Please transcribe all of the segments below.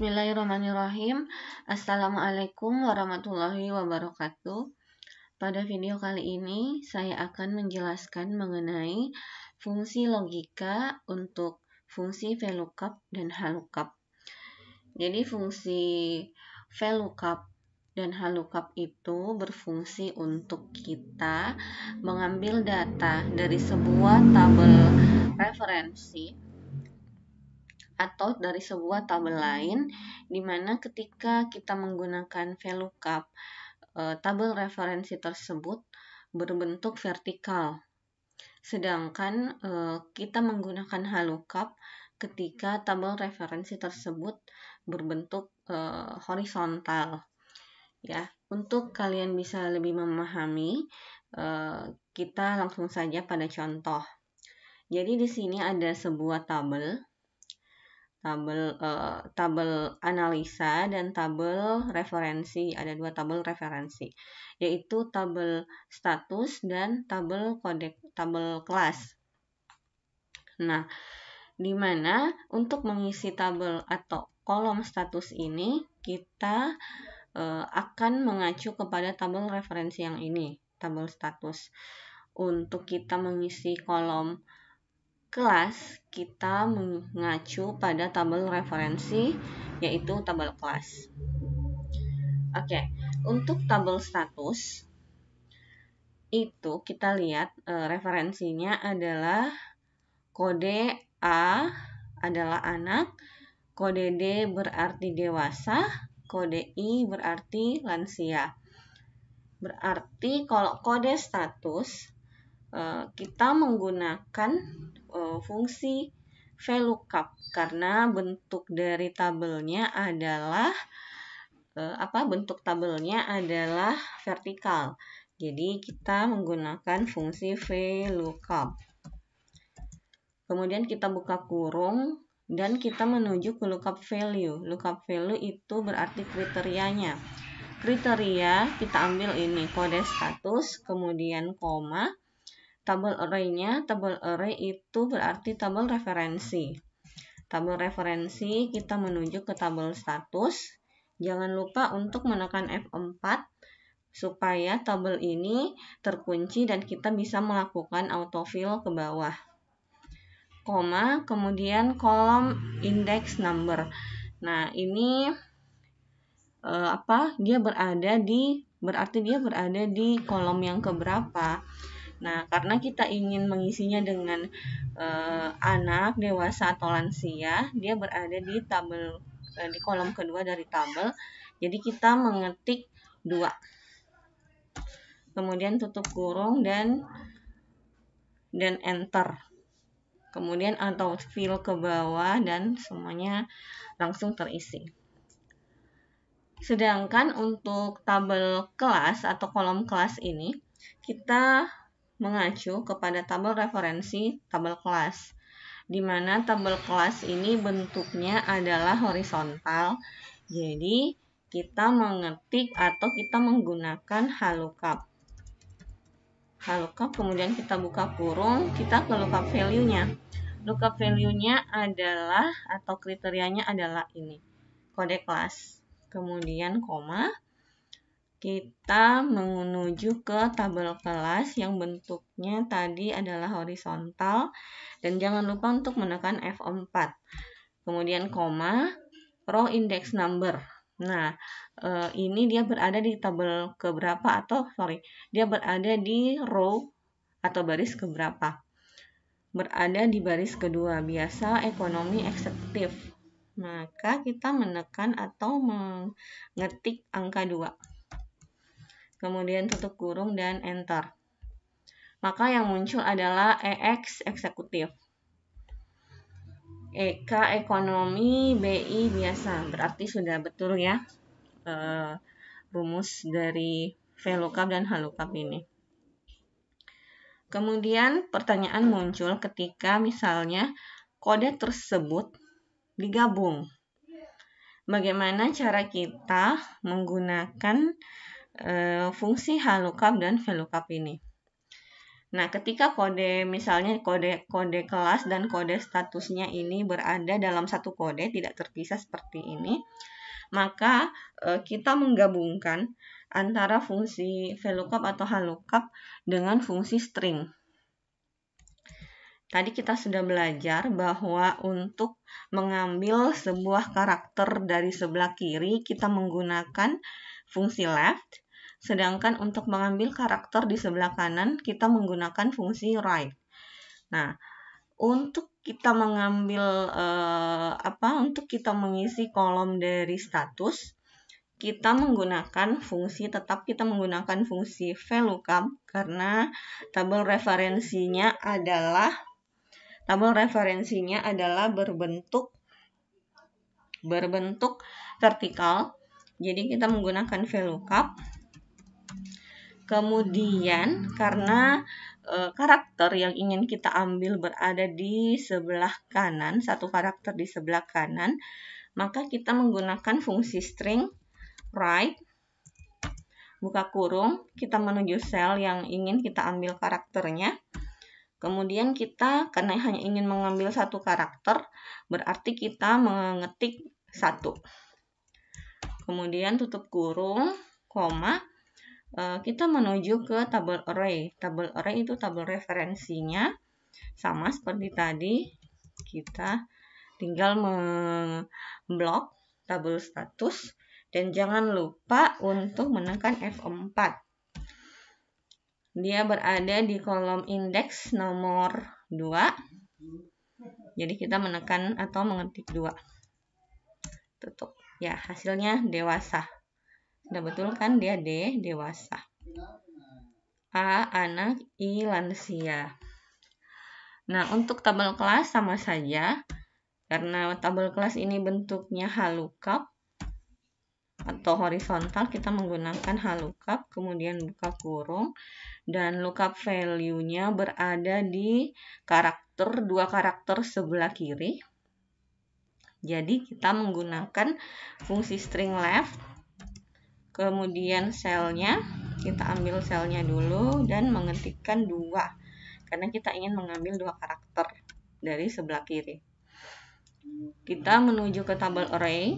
Bismillahirrahmanirrahim. Assalamualaikum warahmatullahi wabarakatuh. Pada video kali ini saya akan menjelaskan mengenai fungsi logika untuk fungsi VLOOKUP dan HLOOKUP. Jadi fungsi VLOOKUP dan HLOOKUP itu berfungsi untuk kita mengambil data dari sebuah tabel referensi atau dari sebuah tabel lain, di mana ketika kita menggunakan VLOOKUP, tabel referensi tersebut berbentuk vertikal. Sedangkan kita menggunakan HLOOKUP ketika tabel referensi tersebut berbentuk horizontal. Ya, untuk kalian bisa lebih memahami, kita langsung saja pada contoh. Jadi di sini ada sebuah tabel analisa dan tabel referensi. Ada dua tabel referensi, yaitu tabel status dan tabel kelas. Nah, di mana untuk mengisi tabel atau kolom status ini kita akan mengacu kepada tabel referensi yang ini, tabel status. Untuk kita mengisi kolom kelas, kita mengacu pada tabel referensi, yaitu tabel kelas. Oke, untuk tabel status itu kita lihat referensinya adalah kode A adalah anak, kode D berarti dewasa, kode I berarti lansia. Berarti kalau kode status kita menggunakan fungsi VLOOKUP karena bentuk dari tabelnya adalah vertikal. Jadi kita menggunakan fungsi VLOOKUP. Kemudian kita buka kurung dan kita menuju ke lookup value. Lookup value itu berarti kriterianya. Kriteria kita ambil ini kode status, kemudian koma. Tabel array-nya, tabel array itu berarti tabel referensi. Tabel referensi kita menuju ke tabel status. Jangan lupa untuk menekan F4 supaya tabel ini terkunci dan kita bisa melakukan autofill ke bawah. Koma, kemudian kolom index number. Nah, ini dia berarti dia berada di kolom yang keberapa. Nah, karena kita ingin mengisinya dengan anak, dewasa, atau lansia, dia berada di kolom kedua dari tabel. Jadi kita mengetik 2. Kemudian tutup kurung dan enter. Kemudian autofill ke bawah dan semuanya langsung terisi. Sedangkan untuk tabel kelas atau kolom kelas ini, kita mengacu kepada tabel referensi tabel kelas, di mana tabel kelas ini bentuknya adalah horizontal. Jadi kita mengetik atau kita menggunakan HLOOKUP. Kemudian kita buka kurung, kita ke lookup value-nya. Lookup value-nya adalah atau kriterianya adalah ini, kode kelas. Kemudian koma. Kita menuju ke tabel kelas yang bentuknya tadi adalah horizontal dan jangan lupa untuk menekan F4. Kemudian koma, row index number. Nah, ini dia berada di tabel keberapa dia berada di row atau baris keberapa. Berada di baris kedua, biasa ekonomi eksekutif. Maka kita menekan atau mengetik angka 2. Kemudian tutup kurung dan enter. Maka yang muncul adalah EX eksekutif, EK ekonomi, BI biasa. Berarti sudah betul ya rumus dari VLOOKUP dan HLOOKUP ini. Kemudian pertanyaan muncul ketika misalnya kode tersebut digabung. Bagaimana cara kita menggunakan fungsi HLOOKUP dan VLOOKUP ini? Nah, ketika kode misalnya kode kelas dan kode statusnya ini berada dalam satu kode tidak terpisah seperti ini, maka kita menggabungkan antara fungsi VLOOKUP atau HLOOKUP dengan fungsi string. Tadi kita sudah belajar bahwa untuk mengambil sebuah karakter dari sebelah kiri kita menggunakan fungsi left. Sedangkan untuk mengambil karakter di sebelah kanan, kita menggunakan fungsi right. Nah, untuk kita mengambil untuk kita mengisi kolom dari status, kita menggunakan fungsi, tetap kita menggunakan fungsi VLOOKUP karena tabel referensinya adalah berbentuk vertikal. Jadi kita menggunakan VLOOKUP. Kemudian karena karakter yang ingin kita ambil berada di sebelah kanan, satu karakter di sebelah kanan, maka kita menggunakan fungsi string right, buka kurung, kita menuju sel yang ingin kita ambil karakternya. Kemudian kita, karena hanya ingin mengambil satu karakter, berarti kita mengetik 1. Kemudian tutup kurung, koma, kita menuju ke tabel array. Tabel array itu tabel referensinya. Sama seperti tadi, kita tinggal memblok tabel status. Dan jangan lupa untuk menekan F4. Dia berada di kolom indeks nomor 2. Jadi kita menekan atau mengetik 2. Tutup. Ya, hasilnya dewasa. Sudah betul kan dia D, dewasa. A, anak, I, lansia. Nah, untuk tabel kelas sama saja. Karena tabel kelas ini bentuknya HLOOKUP atau horizontal, kita menggunakan HLOOKUP, kemudian buka kurung, dan lookup value-nya berada di dua karakter sebelah kiri. Jadi kita menggunakan fungsi string left, kemudian selnya, kita ambil selnya dulu dan mengetikkan 2. Karena kita ingin mengambil 2 karakter dari sebelah kiri. Kita menuju ke tabel array.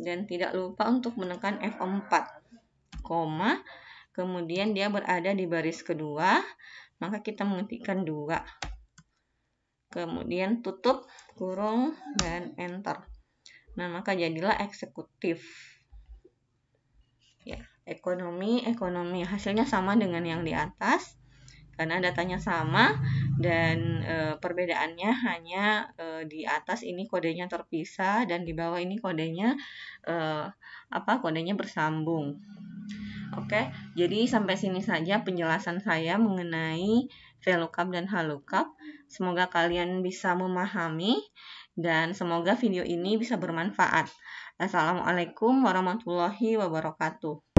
Dan tidak lupa untuk menekan F4. Koma. Kemudian dia berada di baris kedua. Maka kita mengetikkan 2. Kemudian tutup kurung dan enter. Nah, maka jadilah eksekutif. Ya, ekonomi. Hasilnya sama dengan yang di atas karena datanya sama dan perbedaannya hanya di atas ini kodenya terpisah dan di bawah ini kodenya kodenya bersambung. Oke, jadi sampai sini saja penjelasan saya mengenai VLOOKUP dan HLOOKUP. Semoga kalian bisa memahami dan semoga video ini bisa bermanfaat. Assalamualaikum warahmatullahi wabarakatuh.